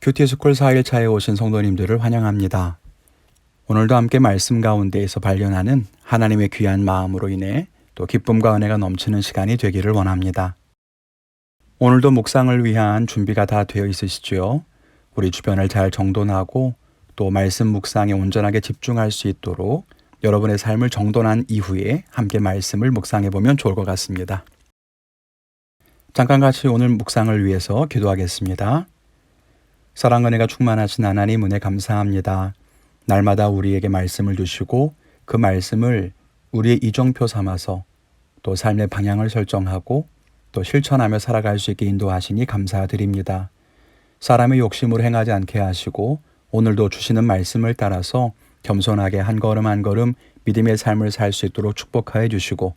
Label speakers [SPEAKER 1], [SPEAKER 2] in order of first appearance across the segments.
[SPEAKER 1] 큐티스쿨 4일차에 오신 성도님들을 환영합니다. 오늘도 함께 말씀 가운데에서 발견하는 하나님의 귀한 마음으로 인해 또 기쁨과 은혜가 넘치는 시간이 되기를 원합니다. 오늘도 묵상을 위한 준비가 다 되어 있으시죠? 우리 주변을 잘 정돈하고 또 말씀 묵상에 온전하게 집중할 수 있도록 여러분의 삶을 정돈한 이후에 함께 말씀을 묵상해 보면 좋을 것 같습니다. 잠깐 같이 오늘 묵상을 위해서 기도하겠습니다. 사랑 은혜가 충만하신 하나님 은혜 감사합니다. 날마다 우리에게 말씀을 주시고 그 말씀을 우리의 이정표 삼아서 또 삶의 방향을 설정하고 또 실천하며 살아갈 수 있게 인도하시니 감사드립니다. 사람의 욕심으로 행하지 않게 하시고 오늘도 주시는 말씀을 따라서 겸손하게 한 걸음 한 걸음 믿음의 삶을 살 수 있도록 축복하여 주시고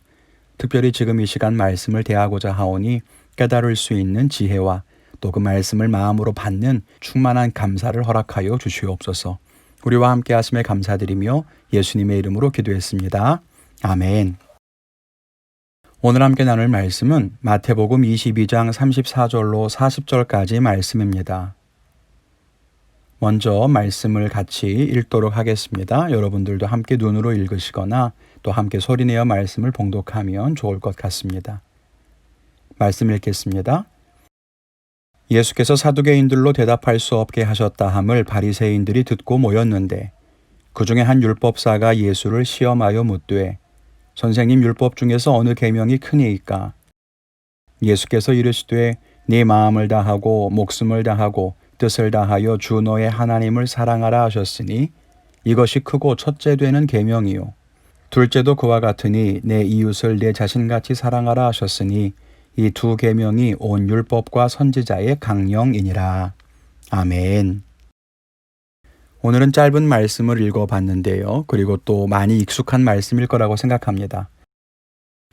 [SPEAKER 1] 특별히 지금 이 시간 말씀을 대하고자 하오니 깨달을 수 있는 지혜와 또 그 말씀을 마음으로 받는 충만한 감사를 허락하여 주시옵소서. 우리와 함께 하심에 감사드리며 예수님의 이름으로 기도했습니다. 아멘. 오늘 함께 나눌 말씀은 마태복음 22장 34절로 40절까지 말씀입니다. 먼저 말씀을 같이 읽도록 하겠습니다. 여러분들도 함께 눈으로 읽으시거나 또 함께 소리내어 말씀을 봉독하면 좋을 것 같습니다. 말씀 읽겠습니다. 예수께서 사두개인들로 대답할 수 없게 하셨다 함을 바리새인들이 듣고 모였는데 그 중에 한 율법사가 예수를 시험하여 묻되 선생님, 율법 중에서 어느 계명이 크니이까? 예수께서 이르시되 네 마음을 다하고 목숨을 다하고 뜻을 다하여 주 너의 하나님을 사랑하라 하셨으니 이것이 크고 첫째 되는 계명이요 둘째도 그와 같으니 내 이웃을 내 자신같이 사랑하라 하셨으니 이 두 계명이 온 율법과 선지자의 강령이니라. 아멘. 오늘은 짧은 말씀을 읽어봤는데요. 그리고 또 많이 익숙한 말씀일 거라고 생각합니다.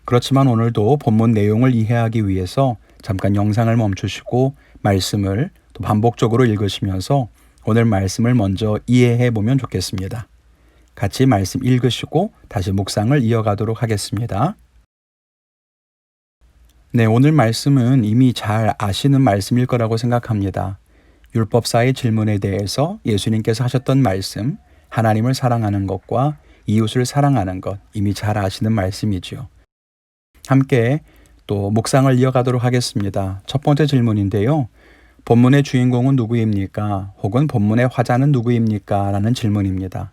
[SPEAKER 1] 그렇지만 오늘도 본문 내용을 이해하기 위해서 잠깐 영상을 멈추시고 말씀을 또 반복적으로 읽으시면서 오늘 말씀을 먼저 이해해 보면 좋겠습니다. 같이 말씀 읽으시고 다시 묵상을 이어가도록 하겠습니다. 네, 오늘 말씀은 이미 잘 아시는 말씀일 거라고 생각합니다. 율법사의 질문에 대해서 예수님께서 하셨던 말씀, 하나님을 사랑하는 것과 이웃을 사랑하는 것, 이미 잘 아시는 말씀이죠. 함께 또 묵상을 이어가도록 하겠습니다. 첫 번째 질문인데요. 본문의 주인공은 누구입니까? 혹은 본문의 화자는 누구입니까? 라는 질문입니다.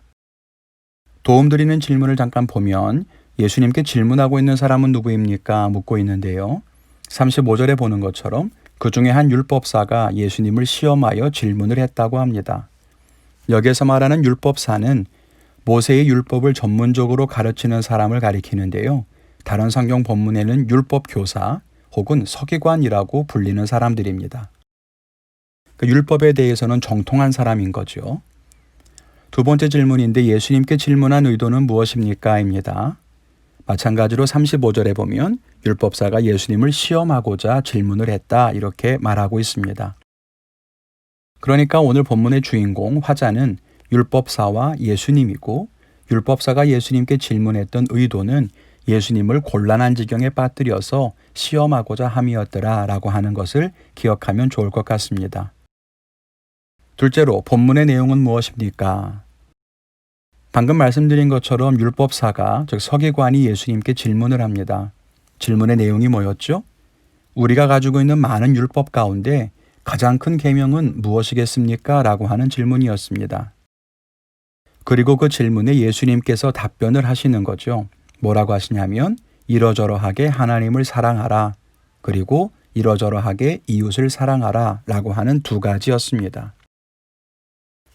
[SPEAKER 1] 도움드리는 질문을 잠깐 보면 예수님께 질문하고 있는 사람은 누구입니까? 묻고 있는데요. 35절에 보는 것처럼 그 중에 한 율법사가 예수님을 시험하여 질문을 했다고 합니다. 여기에서 말하는 율법사는 모세의 율법을 전문적으로 가르치는 사람을 가리키는데요. 다른 성경 본문에는 율법교사 혹은 서기관이라고 불리는 사람들입니다. 그 율법에 대해서는 정통한 사람인 거죠. 두 번째 질문인데 예수님께 질문한 의도는 무엇입니까? 입니다. 마찬가지로 35절에 보면 율법사가 예수님을 시험하고자 질문을 했다 이렇게 말하고 있습니다. 그러니까 오늘 본문의 주인공 화자는 율법사와 예수님이고 율법사가 예수님께 질문했던 의도는 예수님을 곤란한 지경에 빠뜨려서 시험하고자 함이었더라 라고 하는 것을 기억하면 좋을 것 같습니다. 둘째로 본문의 내용은 무엇입니까? 방금 말씀드린 것처럼 율법사가 즉 서기관이 예수님께 질문을 합니다. 질문의 내용이 뭐였죠? 우리가 가지고 있는 많은 율법 가운데 가장 큰 계명은 무엇이겠습니까? 라고 하는 질문이었습니다. 그리고 그 질문에 예수님께서 답변을 하시는 거죠. 뭐라고 하시냐면 이러저러하게 하나님을 사랑하라 그리고 이러저러하게 이웃을 사랑하라 라고 하는 두 가지였습니다.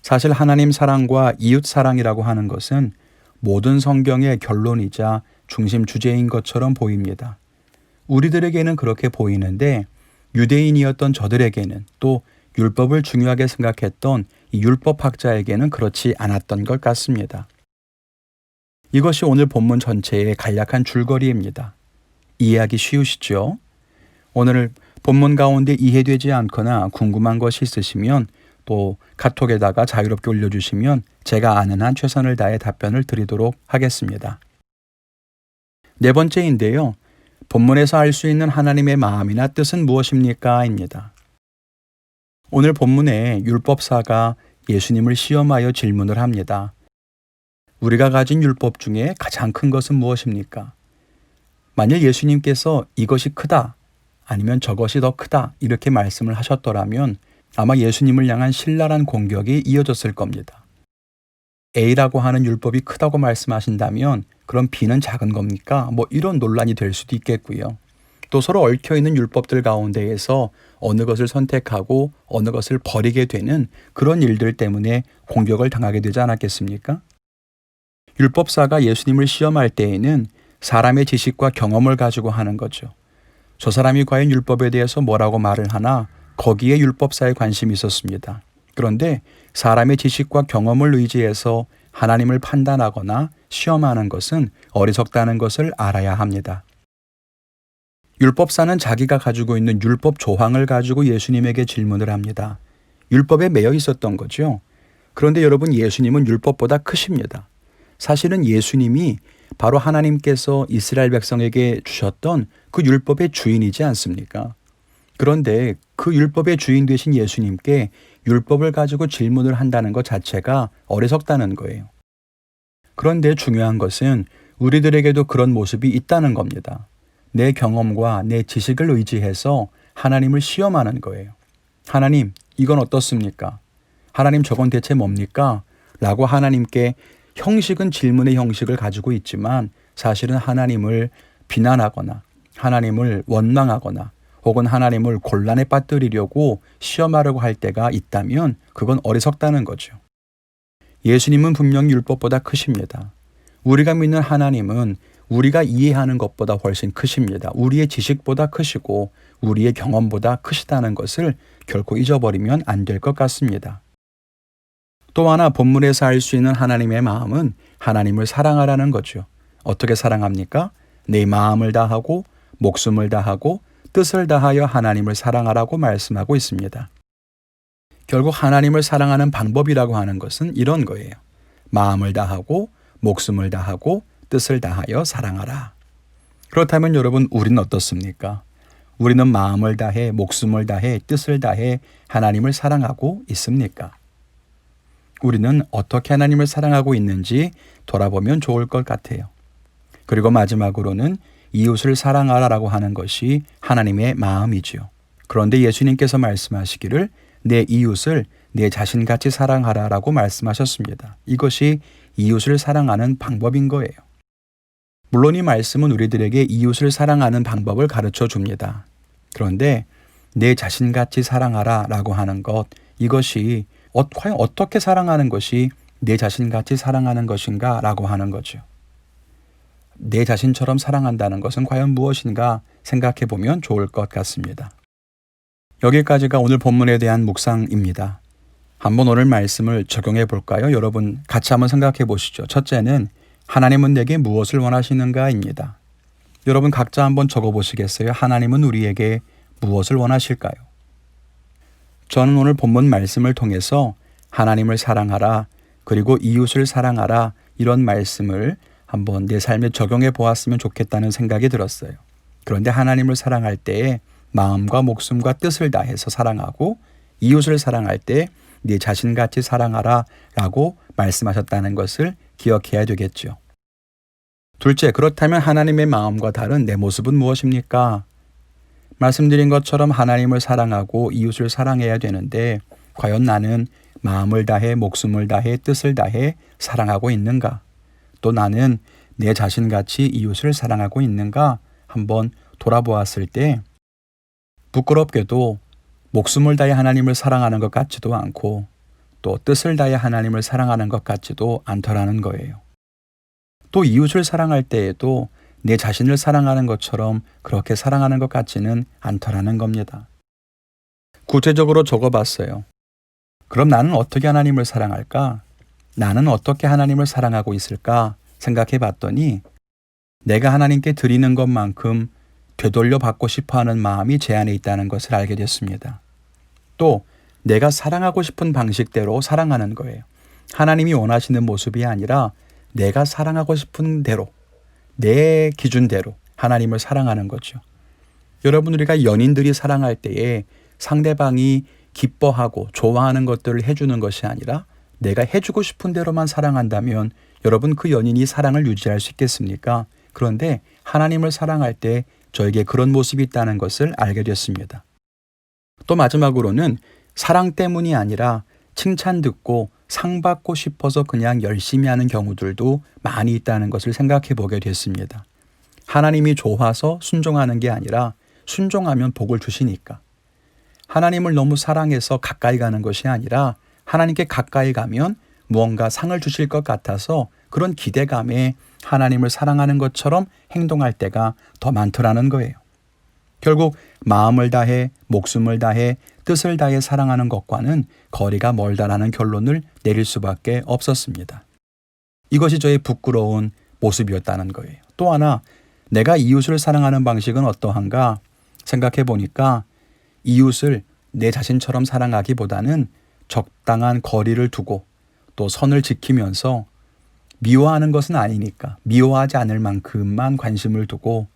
[SPEAKER 1] 사실 하나님 사랑과 이웃 사랑이라고 하는 것은 모든 성경의 결론이자 중심 주제인 것처럼 보입니다. 우리들에게는 그렇게 보이는데 유대인이었던 저들에게는 또 율법을 중요하게 생각했던 이 율법학자에게는 그렇지 않았던 것 같습니다. 이것이 오늘 본문 전체의 간략한 줄거리입니다. 이해하기 쉬우시죠? 오늘 본문 가운데 이해되지 않거나 궁금한 것이 있으시면 또 카톡에다가 자유롭게 올려주시면 제가 아는 한 최선을 다해 답변을 드리도록 하겠습니다. 네 번째인데요. 본문에서 알 수 있는 하나님의 마음이나 뜻은 무엇입니까? 입니다. 오늘 본문에 율법사가 예수님을 시험하여 질문을 합니다. 우리가 가진 율법 중에 가장 큰 것은 무엇입니까? 만일 예수님께서 이것이 크다, 아니면 저것이 더 크다 이렇게 말씀을 하셨더라면 아마 예수님을 향한 신랄한 공격이 이어졌을 겁니다. A라고 하는 율법이 크다고 말씀하신다면 그럼 B는 작은 겁니까? 이런 논란이 될 수도 있겠고요. 또 서로 얽혀있는 율법들 가운데에서 어느 것을 선택하고 어느 것을 버리게 되는 그런 일들 때문에 공격을 당하게 되지 않았겠습니까? 율법사가 예수님을 시험할 때에는 사람의 지식과 경험을 가지고 하는 거죠. 저 사람이 과연 율법에 대해서 뭐라고 말을 하나 거기에 율법사에 관심이 있었습니다. 그런데 사람의 지식과 경험을 의지해서 하나님을 판단하거나 시험하는 것은 어리석다는 것을 알아야 합니다. 율법사는 자기가 가지고 있는 율법 조항을 가지고 예수님에게 질문을 합니다. 율법에 매여 있었던 거죠. 그런데 여러분, 예수님은 율법보다 크십니다. 사실은 예수님이 바로 하나님께서 이스라엘 백성에게 주셨던 그 율법의 주인이지 않습니까? 그런데 그 율법의 주인 되신 예수님께 율법을 가지고 질문을 한다는 것 자체가 어리석다는 거예요. 그런데 중요한 것은 우리들에게도 그런 모습이 있다는 겁니다. 내 경험과 내 지식을 의지해서 하나님을 시험하는 거예요. 하나님, 이건 어떻습니까? 하나님, 저건 대체 뭡니까? 라고 하나님께 형식은 질문의 형식을 가지고 있지만 사실은 하나님을 비난하거나 하나님을 원망하거나 혹은 하나님을 곤란에 빠뜨리려고 시험하려고 할 때가 있다면 그건 어리석다는 거죠. 예수님은 분명히 율법보다 크십니다. 우리가 믿는 하나님은 우리가 이해하는 것보다 훨씬 크십니다. 우리의 지식보다 크시고 우리의 경험보다 크시다는 것을 결코 잊어버리면 안 될 것 같습니다. 또 하나 본문에서 알 수 있는 하나님의 마음은 하나님을 사랑하라는 거죠. 어떻게 사랑합니까? 내 마음을 다하고 목숨을 다하고 뜻을 다하여 하나님을 사랑하라고 말씀하고 있습니다. 결국 하나님을 사랑하는 방법이라고 하는 것은 이런 거예요. 마음을 다하고 목숨을 다하고 뜻을 다하여 사랑하라. 그렇다면 여러분, 우리는 어떻습니까? 우리는 마음을 다해 목숨을 다해 뜻을 다해 하나님을 사랑하고 있습니까? 우리는 어떻게 하나님을 사랑하고 있는지 돌아보면 좋을 것 같아요. 그리고 마지막으로는 이웃을 사랑하라라고 하는 것이 하나님의 마음이지요. 그런데 예수님께서 말씀하시기를 내 이웃을 내 자신같이 사랑하라라고 말씀하셨습니다. 이것이 이웃을 사랑하는 방법인 거예요. 물론 이 말씀은 우리들에게 이웃을 사랑하는 방법을 가르쳐 줍니다. 그런데 내 자신같이 사랑하라라고 하는 것, 이것이 과연 어떻게 사랑하는 것이 내 자신같이 사랑하는 것인가 라고 하는 거죠. 내 자신처럼 사랑한다는 것은 과연 무엇인가 생각해 보면 좋을 것 같습니다. 여기까지가 오늘 본문에 대한 묵상입니다. 한번 오늘 말씀을 적용해 볼까요? 여러분 같이 한번 생각해 보시죠. 첫째는 하나님은 내게 무엇을 원하시는가입니다. 여러분 각자 한번 적어 보시겠어요? 하나님은 우리에게 무엇을 원하실까요? 저는 오늘 본문 말씀을 통해서 하나님을 사랑하라, 그리고 이웃을 사랑하라, 이런 말씀을 한번 내 삶에 적용해 보았으면 좋겠다는 생각이 들었어요. 그런데 하나님을 사랑할 때에 마음과 목숨과 뜻을 다해서 사랑하고 이웃을 사랑할 때 네 자신같이 사랑하라 라고 말씀하셨다는 것을 기억해야 되겠죠. 둘째, 그렇다면 하나님의 마음과 다른 내 모습은 무엇입니까? 말씀드린 것처럼 하나님을 사랑하고 이웃을 사랑해야 되는데 과연 나는 마음을 다해 목숨을 다해 뜻을 다해 사랑하고 있는가? 또 나는 내 자신같이 이웃을 사랑하고 있는가? 한번 돌아보았을 때 부끄럽게도 목숨을 다해 하나님을 사랑하는 것 같지도 않고 또 뜻을 다해 하나님을 사랑하는 것 같지도 않더라는 거예요. 또 이웃을 사랑할 때에도 내 자신을 사랑하는 것처럼 그렇게 사랑하는 것 같지는 않더라는 겁니다. 구체적으로 적어봤어요. 그럼 나는 어떻게 하나님을 사랑할까? 나는 어떻게 하나님을 사랑하고 있을까? 생각해 봤더니 내가 하나님께 드리는 것만큼 되돌려 받고 싶어하는 마음이 제 안에 있다는 것을 알게 됐습니다. 또 내가 사랑하고 싶은 방식대로 사랑하는 거예요. 하나님이 원하시는 모습이 아니라 내가 사랑하고 싶은 대로, 내 기준대로 하나님을 사랑하는 거죠. 여러분, 우리가 연인들이 사랑할 때에 상대방이 기뻐하고 좋아하는 것들을 해주는 것이 아니라 내가 해주고 싶은 대로만 사랑한다면 여러분 그 연인이 사랑을 유지할 수 있겠습니까? 그런데 하나님을 사랑할 때 저에게 그런 모습이 있다는 것을 알게 됐습니다. 또 마지막으로는 사랑 때문이 아니라 칭찬 듣고 상 받고 싶어서 그냥 열심히 하는 경우들도 많이 있다는 것을 생각해 보게 됐습니다. 하나님이 좋아서 순종하는 게 아니라 순종하면 복을 주시니까. 하나님을 너무 사랑해서 가까이 가는 것이 아니라 하나님께 가까이 가면 무언가 상을 주실 것 같아서 그런 기대감에 하나님을 사랑하는 것처럼 행동할 때가 더 많더라는 거예요. 결국 마음을 다해, 목숨을 다해, 뜻을 다해 사랑하는 것과는 거리가 멀다라는 결론을 내릴 수밖에 없었습니다. 이것이 저의 부끄러운 모습이었다는 거예요. 또 하나, 내가 이웃을 사랑하는 방식은 어떠한가 생각해 보니까 이웃을 내 자신처럼 사랑하기보다는 적당한 거리를 두고 또 선을 지키면서 미워하는 것은 아니니까 미워하지 않을 만큼만 관심을 두고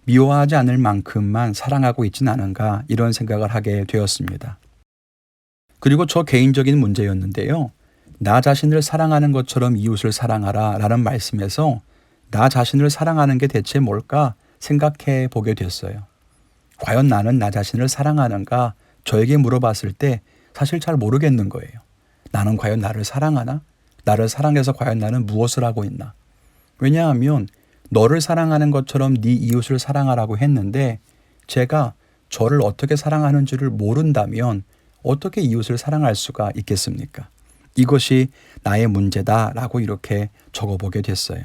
[SPEAKER 1] 미워하지 않을 만큼만 사랑하고 있진 않은가 이런 생각을 하게 되었습니다. 그리고 저 개인적인 문제였는데요. 나 자신을 사랑하는 것처럼 이웃을 사랑하라 라는 말씀에서 나 자신을 사랑하는 게 대체 뭘까 생각해 보게 됐어요. 과연 나는 나 자신을 사랑하는가 저에게 물어봤을 때 사실 잘 모르겠는 거예요. 나는 과연 나를 사랑하나? 나를 사랑해서 과연 나는 무엇을 하고 있나? 왜냐하면 너를 사랑하는 것처럼 네 이웃을 사랑하라고 했는데 제가 저를 어떻게 사랑하는지를 모른다면 어떻게 이웃을 사랑할 수가 있겠습니까? 이것이 나의 문제다라고 이렇게 적어보게 됐어요.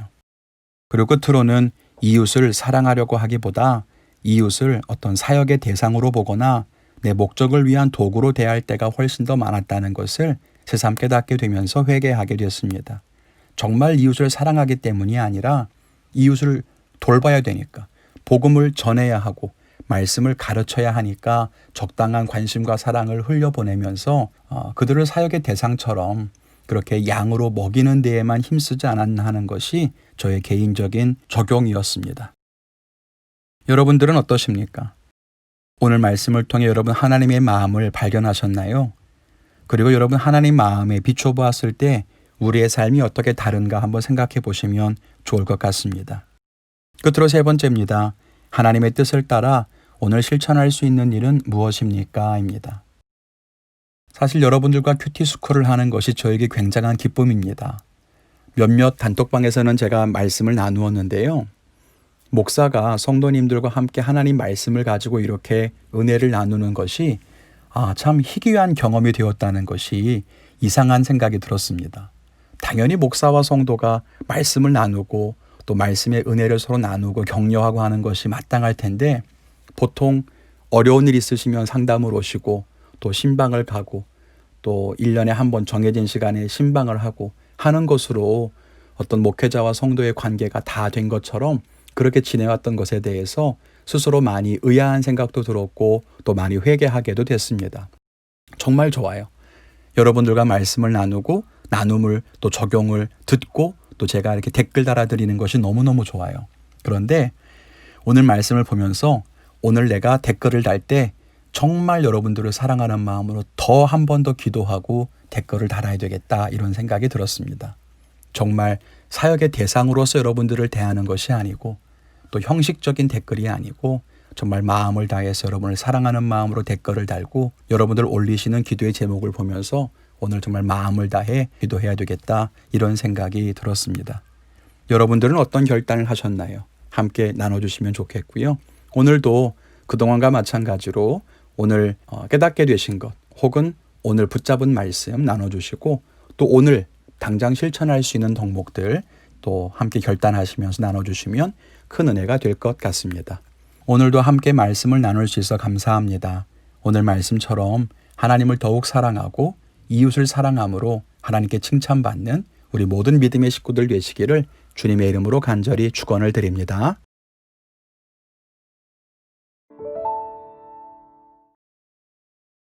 [SPEAKER 1] 그리고 끝으로는 이웃을 사랑하려고 하기보다 이웃을 어떤 사역의 대상으로 보거나 내 목적을 위한 도구로 대할 때가 훨씬 더 많았다는 것을 새삼 깨닫게 되면서 회개하게 되었습니다. 정말 이웃을 사랑하기 때문이 아니라 이웃을 돌봐야 되니까, 복음을 전해야 하고 말씀을 가르쳐야 하니까 적당한 관심과 사랑을 흘려보내면서 그들을 사역의 대상처럼 그렇게 양으로 먹이는 데에만 힘쓰지 않았나 하는 것이 저의 개인적인 적용이었습니다. 여러분들은 어떠십니까? 오늘 말씀을 통해 여러분 하나님의 마음을 발견하셨나요? 그리고 여러분 하나님 마음에 비춰보았을 때 우리의 삶이 어떻게 다른가 한번 생각해 보시면 좋을 것 같습니다. 끝으로 세 번째입니다. 하나님의 뜻을 따라 오늘 실천할 수 있는 일은 무엇입니까? 입니다. 사실 여러분들과 큐티 스쿨을 하는 것이 저에게 굉장한 기쁨입니다. 몇몇 단톡방에서는 제가 말씀을 나누었는데요. 목사가 성도님들과 함께 하나님 말씀을 가지고 이렇게 은혜를 나누는 것이 참 희귀한 경험이 되었다는 것이 이상한 생각이 들었습니다. 당연히 목사와 성도가 말씀을 나누고 또 말씀의 은혜를 서로 나누고 격려하고 하는 것이 마땅할 텐데 보통 어려운 일 있으시면 상담을 오시고 또 신방을 가고 또 1년에 한 번 정해진 시간에 신방을 하고 하는 것으로 어떤 목회자와 성도의 관계가 다 된 것처럼 그렇게 지내왔던 것에 대해서 스스로 많이 의아한 생각도 들었고 또 많이 회개하게도 됐습니다. 정말 좋아요. 여러분들과 말씀을 나누고 나눔을 또 적용을 듣고 또 제가 이렇게 댓글 달아드리는 것이 너무너무 좋아요. 그런데 오늘 말씀을 보면서 오늘 내가 댓글을 달 때 정말 여러분들을 사랑하는 마음으로 더 한 번 더 기도하고 댓글을 달아야 되겠다 이런 생각이 들었습니다. 정말 사역의 대상으로서 여러분들을 대하는 것이 아니고 또 형식적인 댓글이 아니고 정말 마음을 다해서 여러분을 사랑하는 마음으로 댓글을 달고 여러분들 올리시는 기도의 제목을 보면서 오늘 정말 마음을 다해 기도해야 되겠다 이런 생각이 들었습니다. 여러분들은 어떤 결단을 하셨나요? 함께 나눠주시면 좋겠고요. 오늘도 그동안과 마찬가지로 오늘 깨닫게 되신 것 혹은 오늘 붙잡은 말씀 나눠주시고 또 오늘 당장 실천할 수 있는 덕목들 또 함께 결단하시면서 나눠주시면 큰 은혜가 될 것 같습니다. 오늘도 함께 말씀을 나눌 수 있어 감사합니다. 오늘 말씀처럼 하나님을 더욱 사랑하고 이웃을 사랑함으로 하나님께 칭찬받는 우리 모든 믿음의 식구들 되시기를 주님의 이름으로 간절히 축원을 드립니다.